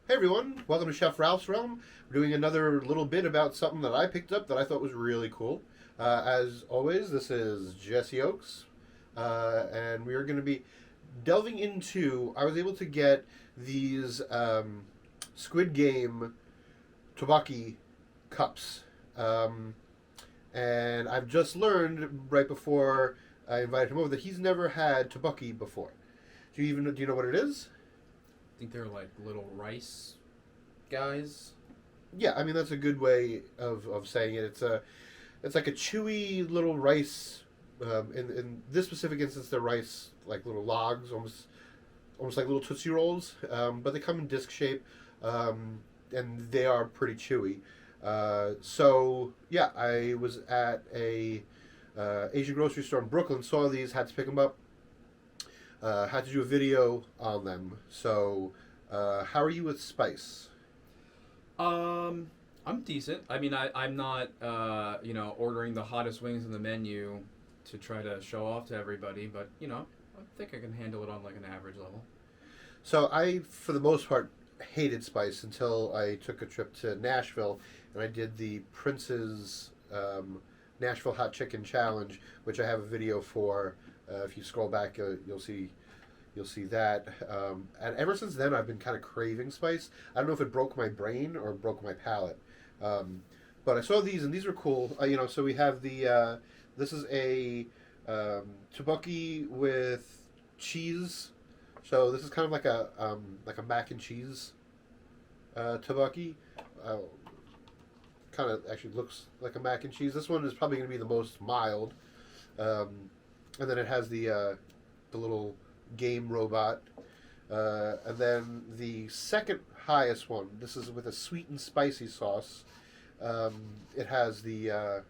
Hey everyone, welcome to Chef Ralph's Realm. We're doing another little bit about something that I picked up that I thought was really cool. As always, this is Jesse Oakes, and we are going to be delving into. I was able to get these Squid Game Tteok-bokki cups, and I've just learned right before I invited him over that he's never had tteok-bokki before. Do you know what it is? I think they're like little rice guys. Yeah, I mean that's a good way of saying it. It's like a chewy little rice. In this specific instance, they're rice like little logs, almost like little Tootsie Rolls. But they come in disc shape, and they are pretty chewy. So yeah, I was at a Asian grocery store in Brooklyn, saw these, had to pick them up. Had to do a video on them. So, how are you with spice? I'm decent. I mean, I'm not, ordering the hottest wings in the menu to try to show off to everybody, but, I think I can handle it on like an average level. So, I, for the most part, hated spice until I took a trip to Nashville and I did the Prince's Nashville Hot Chicken Challenge, which I have a video for. If you scroll back, you'll see that. And ever since then, I've been kind of craving spice. I don't know if it broke my brain or broke my palate. But I saw these, and these were cool. So we have the. This is a tteok-bokki with cheese. So this is kind of like a mac and cheese tteok-bokki. Kind of actually looks like a mac and cheese. This one is probably going to be the most mild. And then it has the little game robot. And then the second highest one, this is with a sweet and spicy sauce. It has the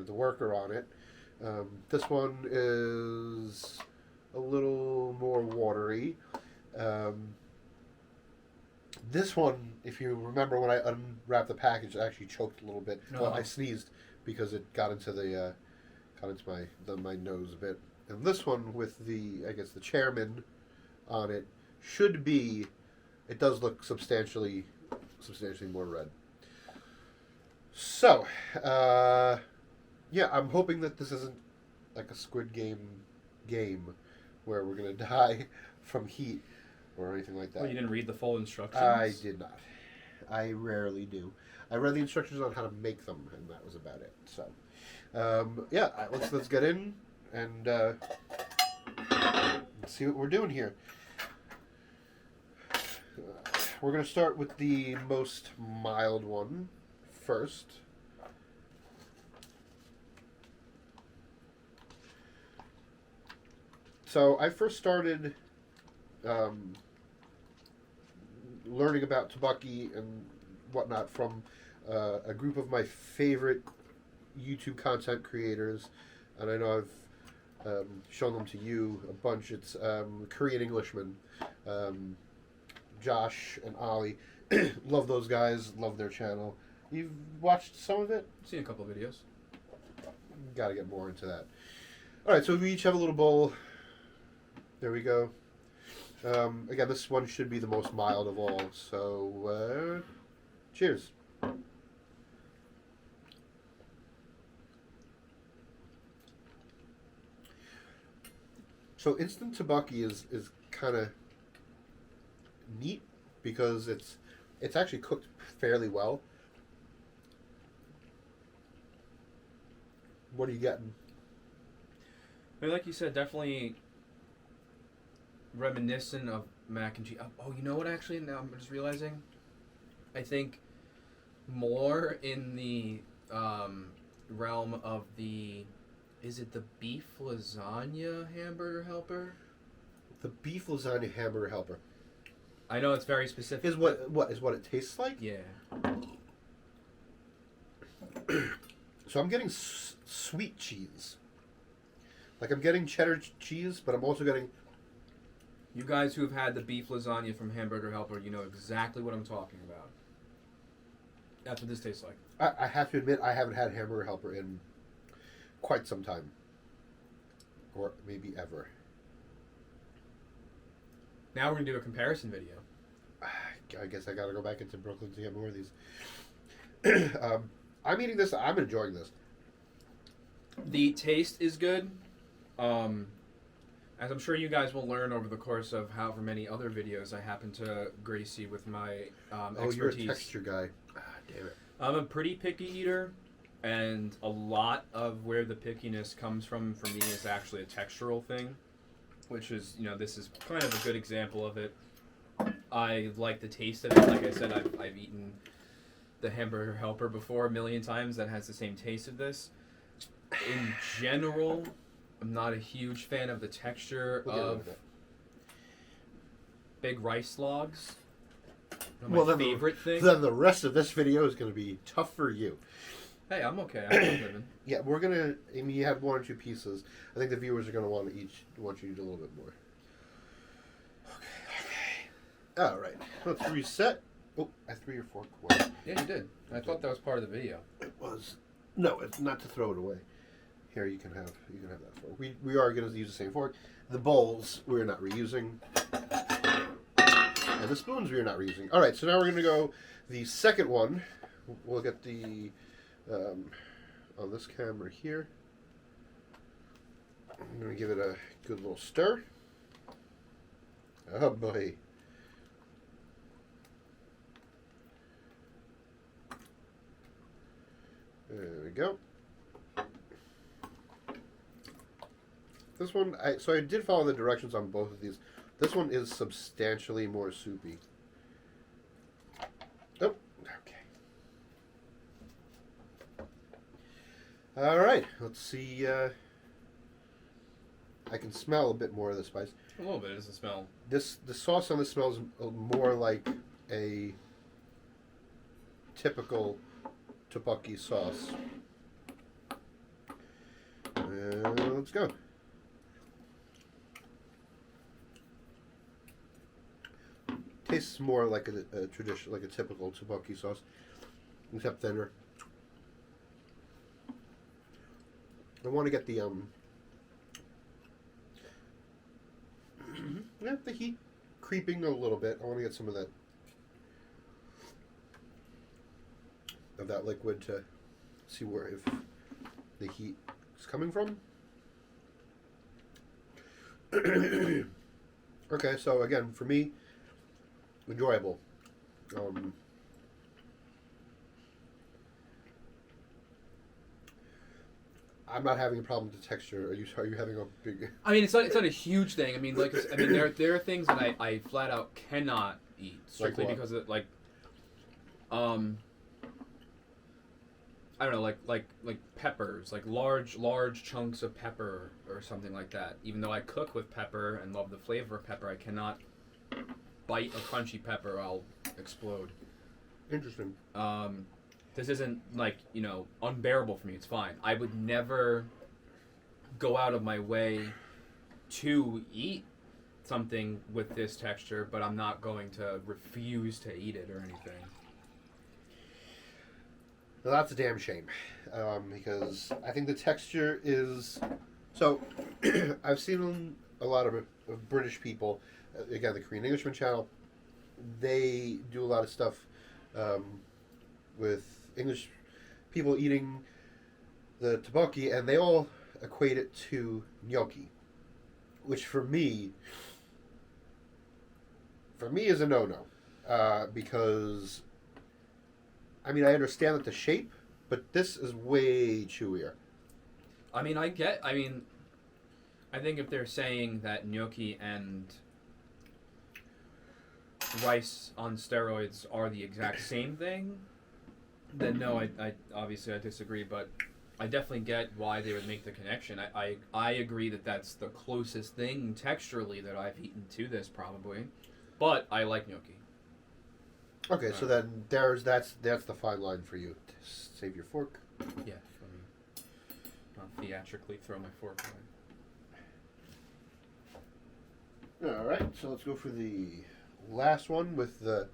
worker on it. This one is a little more watery. This one, if you remember when I unwrapped the package, it actually choked a little bit. No. Well, I sneezed because it got into my nose a bit. And this one with the chairman on it should be. It does look substantially more red. So, yeah, I'm hoping that this isn't like a Squid game where we're gonna die from heat or anything like that. Well, you didn't read the full instructions? I did not. I rarely do. I read the instructions on how to make them, and that was about it. So, yeah, let's get in and see what we're doing here. We're going to start with the most mild one first. So I first started learning about tteok-bokki and whatnot from a group of my favorite YouTube content creators, and I know I've shown them to you a bunch. It's Korean Englishmen, Josh and Ollie. Love those guys. Love their channel. You've watched some of it? Seen a couple of videos. Got to get more into that. All right, so we each have a little bowl. There we go. Again, this one should be the most mild of all. So, cheers. So instant tteok-bokki is kind of neat because it's actually cooked fairly well. What are you getting? I mean, like you said, definitely reminiscent of mac and cheese. Oh, you know what? Actually, now I'm just realizing. I think more in the realm of the. Is it the beef lasagna hamburger helper? The beef lasagna hamburger helper I know it's very specific. is what it tastes like. Yeah. So I'm getting sweet cheese. Like I'm getting cheddar cheese, but I'm also getting. You guys who have had the beef lasagna from Hamburger Helper, you know exactly what I'm talking about. That's what this tastes like. I have to admit, I haven't had hamburger helper in quite some time, or maybe ever. Now we're going to do a comparison video. I guess I gotta go back into Brooklyn to get more of these. I'm eating this. I'm enjoying this. The taste is good. As I'm sure you guys will learn over the course of however many other videos I happen to grace you with my expertise. You're a texture guy. Ah, damn it. I'm a pretty picky eater, and a lot of where the pickiness comes from for me is actually a textural thing, which is, this is kind of a good example of it. I like the taste of it. Like I said, I've eaten the hamburger helper before a million times that has the same taste of this. In general, I'm not a huge fan of the texture of big rice logs. My favorite thing. Then the rest of this video is going to be tough for you. Hey, I'm okay. I'm living. Yeah, we're gonna. I mean, you had 1 or 2 pieces. I think the viewers are gonna want you to eat a little bit more. Okay. All right. Let's reset. Oh, I threw your fork away. Yeah, you did. I thought that was part of the video. It was. No, it's not to throw it away. Here, you can have that fork. We are gonna use the same fork. The bowls we're not reusing, and the spoons we are not reusing. All right. So now we're gonna go the second one. We'll get the. On this camera here. I'm going to give it a good little stir. Oh boy. There we go. This one, so I did follow the directions on both of these. This one is substantially more soupy. Oh, okay. All right, let's see. I can smell a bit more of the spice. A little bit. It doesn't smell. The sauce on this smells more like a typical tteok-bokki sauce. Let's go. Tastes more like a traditional, like a typical tteok-bokki sauce, except thinner. I want to get the the heat creeping a little bit. I want to get some of that liquid to see if the heat is coming from. Okay, so again, for me, enjoyable. I'm not having a problem with the texture. Are you having a big? I mean, it's not a huge thing. I mean, there are things that I flat out cannot eat strictly because of I don't know, like peppers, like large chunks of pepper or something like that. Even though I cook with pepper and love the flavor of pepper, I cannot bite a crunchy pepper. I'll explode. Interesting. This isn't unbearable for me. It's fine. I would never go out of my way to eat something with this texture, but I'm not going to refuse to eat it or anything. Well, that's a damn shame, because I think the texture is so. I've seen a lot of British people, again, the Korean Englishman channel. They do a lot of stuff with English people eating the tteok-bokki, and they all equate it to gnocchi, which for me is a no-no, because I mean, I understand that the shape, but this is way chewier. I think if they're saying that gnocchi and rice on steroids are the exact same thing, then no, I obviously I disagree, but I definitely get why they would make the connection. I agree that that's the closest thing texturally that I've eaten to this probably, but I like gnocchi. Okay, so then that's the fine line for you. Save your fork. Yeah, let me not theatrically throw my fork away. All right, so let's go for the last one with the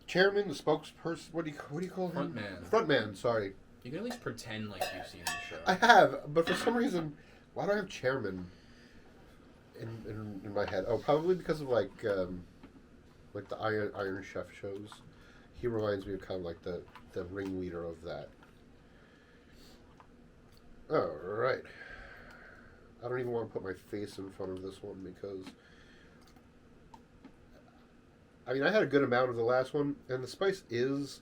chairman, the spokesperson. What do you call him? Frontman. Frontman. Sorry. You can at least pretend like you've seen the show. I have, but for some reason, why do I have chairman in my head? Oh, probably because of like the Iron Chef shows. He reminds me of kind of like the ringleader of that. All right. I don't even want to put my face in front of this one because I mean I had a good amount of the last one, and the spice is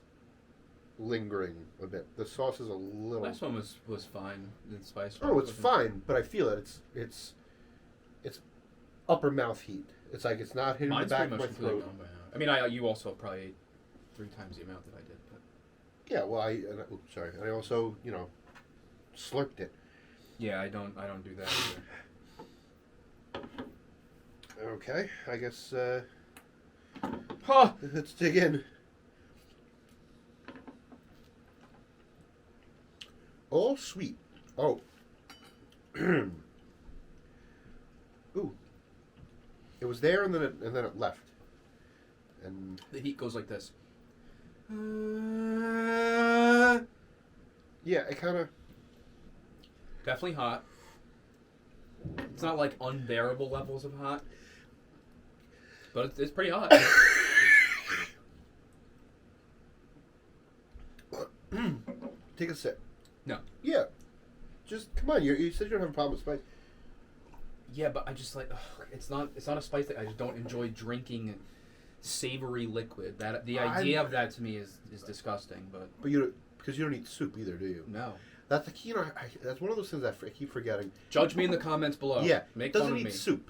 lingering a bit. The sauce is a little. Last one was fine. The spice. Oh, it's fine, but I feel it. It's upper mouth heat. It's like it's not hitting Mine's the back pretty of my much completely throat. gone by now. I mean, you also probably ate 3 times the amount that I did. But Yeah, well, oops, sorry. I also, slurped it. yeah, I don't do that either. Okay, I guess Huh! let's dig in. All sweet. Oh. Ooh. It was there and then it left. And The heat goes like this. yeah, it kind of. Definitely hot. It's not like unbearable levels of hot, but it's pretty hot. Take a sip. No. Yeah. Just come on. You said you don't have a problem with spice. Yeah, but I just like it's not a spice that I just don't enjoy drinking. Savory liquid. That the idea of that to me is disgusting. But because you don't eat soup either, do you? no. That's the key. That's one of those things I keep forgetting. Judge me in the comments below. Yeah, Make doesn't fun of eat me. soup.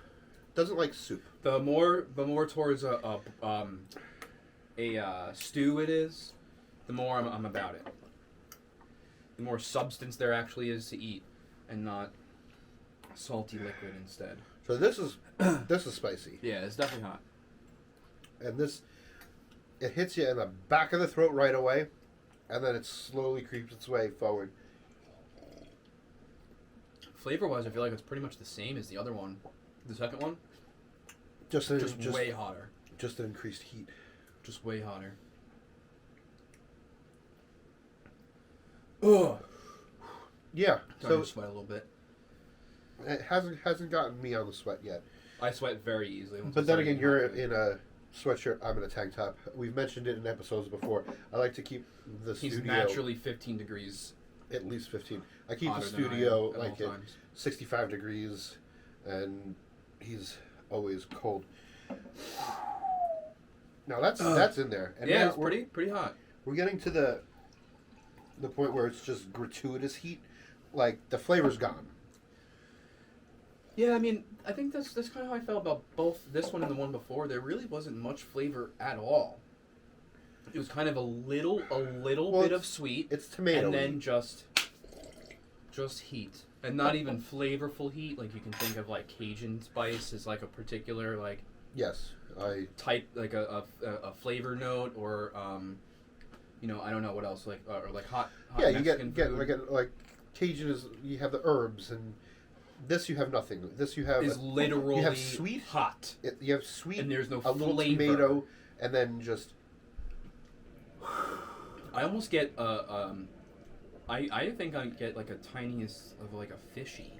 Doesn't like soup. The more towards a stew it is, the more I'm about it. The more substance there actually is to eat, and not salty liquid instead. So this is spicy, Yeah, it's definitely hot. and it hits you in the back of the throat right away, and then it slowly creeps its way forward. Flavor-wise, I feel like it's pretty much the same as the other one. The second one, Just way hotter. Just an increased heat. Just way hotter. Ugh. Yeah. Starting So to sweat a little bit. it hasn't gotten me on the sweat yet. I sweat very easily. Once But I then start again, eating you're hot food. in a sweatshirt. I'm in a tank top. We've mentioned it in episodes before. I like to keep the He's studio naturally 15 degrees at least 15. I keep the hotter than I am studio at like all at times. 65 degrees, and he's always cold. Now that's in there. And Yeah, now it's pretty hot. we're getting to the point where it's just gratuitous heat. Like the flavor's gone. Yeah, I mean, I think that's kind of how I felt about both this one and the one before. There really wasn't much flavor at all. It was kind of a little Well, bit of sweet, It's tomato. and then just heat, and not even flavorful heat. Like you can think of like Cajun spice as like a particular like yes, type, like a flavor note, or I don't know what else, like or like hot yeah. You Mexican get food. like Cajun is you have the herbs, and this you have nothing. This you have is literally you have sweet hot, you have sweet and there's no a little flavor. tomato, and then just I almost get I think I get like a tiniest of like a fishy.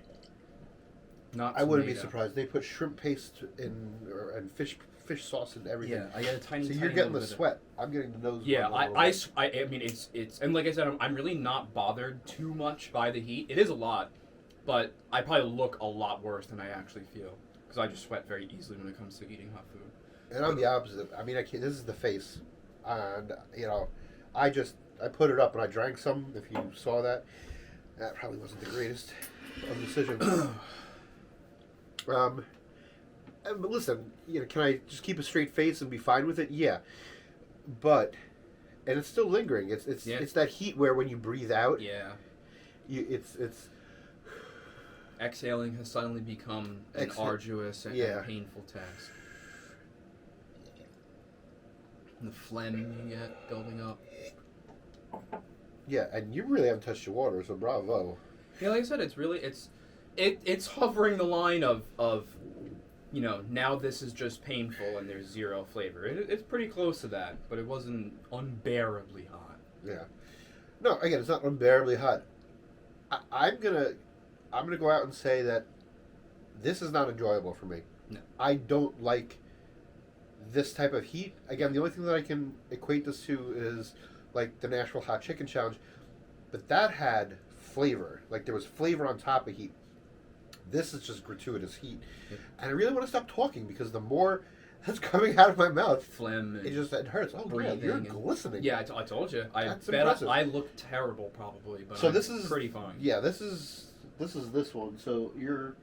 Not I wouldn't be tomato. surprised. They put shrimp paste and fish sauce and everything. Yeah, I get a tiny. So tiny you're getting the little bit of- sweat. I'm getting the nose. Yeah, run a little I bit. mean it's and like I said, I'm really not bothered too much by the heat. It is a lot, but I probably look a lot worse than I actually feel because I just sweat very easily when it comes to eating hot food. And I'm the opposite. I mean, I can't, this is the face, and I put it up and I drank some. If you saw that, that probably wasn't the greatest of decisions. But listen, can I just keep a straight face and be fine with it? Yeah, and it's still lingering. It's that heat where when you breathe out, Yeah, it's exhaling has suddenly become an arduous and painful task. And the phlegm you get building up. yeah, and you really haven't touched your water, so bravo. Yeah, like I said, it's hovering the line of now this is just painful and there's zero flavor. It's pretty close to that, but it wasn't unbearably hot. Yeah. No, again, it's not unbearably hot. I'm gonna go out and say that this is not enjoyable for me. No. I don't like this type of heat. Again, the only thing that I can equate this to is like the Nashville Hot Chicken Challenge, but that had flavor. Like there was flavor on top of heat. This is just gratuitous heat, and I really want to stop talking because the more that's coming out of my mouth, phlegm. it hurts. Oh yeah, you're glistening. Yeah, I told you. That's bet impressive. I look terrible probably, but so I'm this is pretty fine. Yeah, this is this one. So you're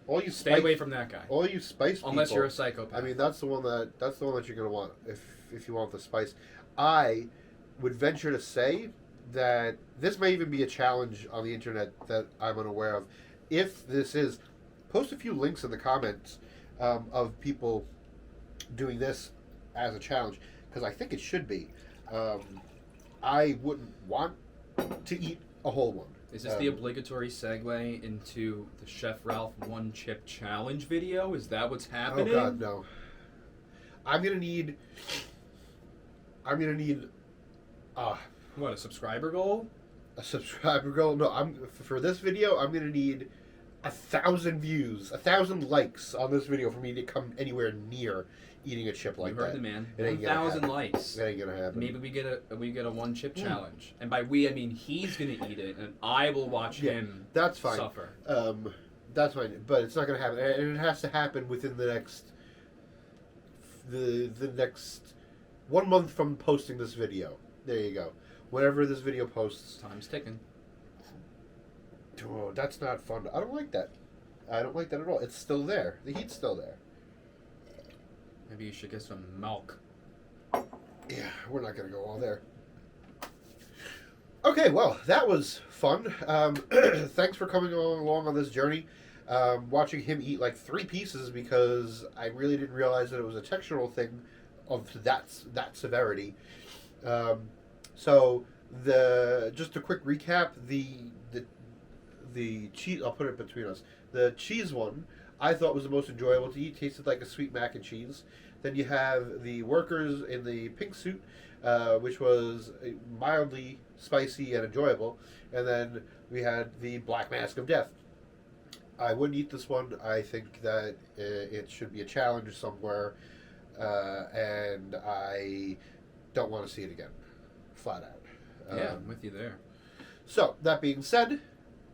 all you stay away from that guy. All you spice people, unless you're a psychopath. I mean, that's the one that you're gonna want if you want the spice. I would venture to say that this may even be a challenge on the internet that I'm unaware of. If this is, post a few links in the comments of people doing this as a challenge, because I think it should be. I wouldn't want to eat a whole one. Is this the obligatory segue into the Chef Ralph One Chip Challenge video? Is that what's happening? Oh God, no. I'm gonna need. What, a subscriber goal? A subscriber goal? No, for this video. I'm gonna need 1,000 views, 1,000 likes on this video for me to come anywhere near eating a chip like that. You heard the man. It ain't 1,000 likes. It ain't gonna happen. Maybe we get a one chip challenge, and by we I mean he's gonna eat it, and I will watch him. That's fine. Suffer. That's fine, but it's not gonna happen, and it has to happen within the next 1 month from posting this video. There you go. Whenever this video posts. Time's ticking. Oh, that's not fun. I don't like that. I don't like that at all. It's still there. The heat's still there. Maybe you should get some milk. Yeah, we're not going to go all there. Okay, well, that was fun. Thanks for coming along on this journey. Watching him eat like 3 pieces because I really didn't realize that it was a textural thing of that severity. So just a quick recap, the cheese, I'll put it between us. The cheese one I thought was the most enjoyable to eat. Tasted like a sweet mac and cheese. Then you have the workers in the pink suit, which was mildly spicy and enjoyable. And then we had the black mask of death. I wouldn't eat this one. I think that it should be a challenge somewhere, and I don't want to see it again. Flat out. Yeah, I'm with you there. So, that being said,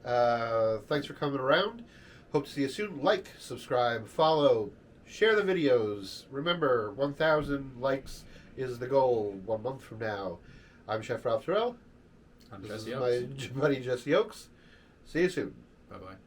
thanks for coming around. Hope to see you soon. Like, subscribe, follow, share the videos. Remember, 1,000 likes is the goal 1 month from now. I'm Chef Ralph Terrell. I'm This Jesse is Oaks. my buddy Jesse Oaks. See you soon. Bye-bye.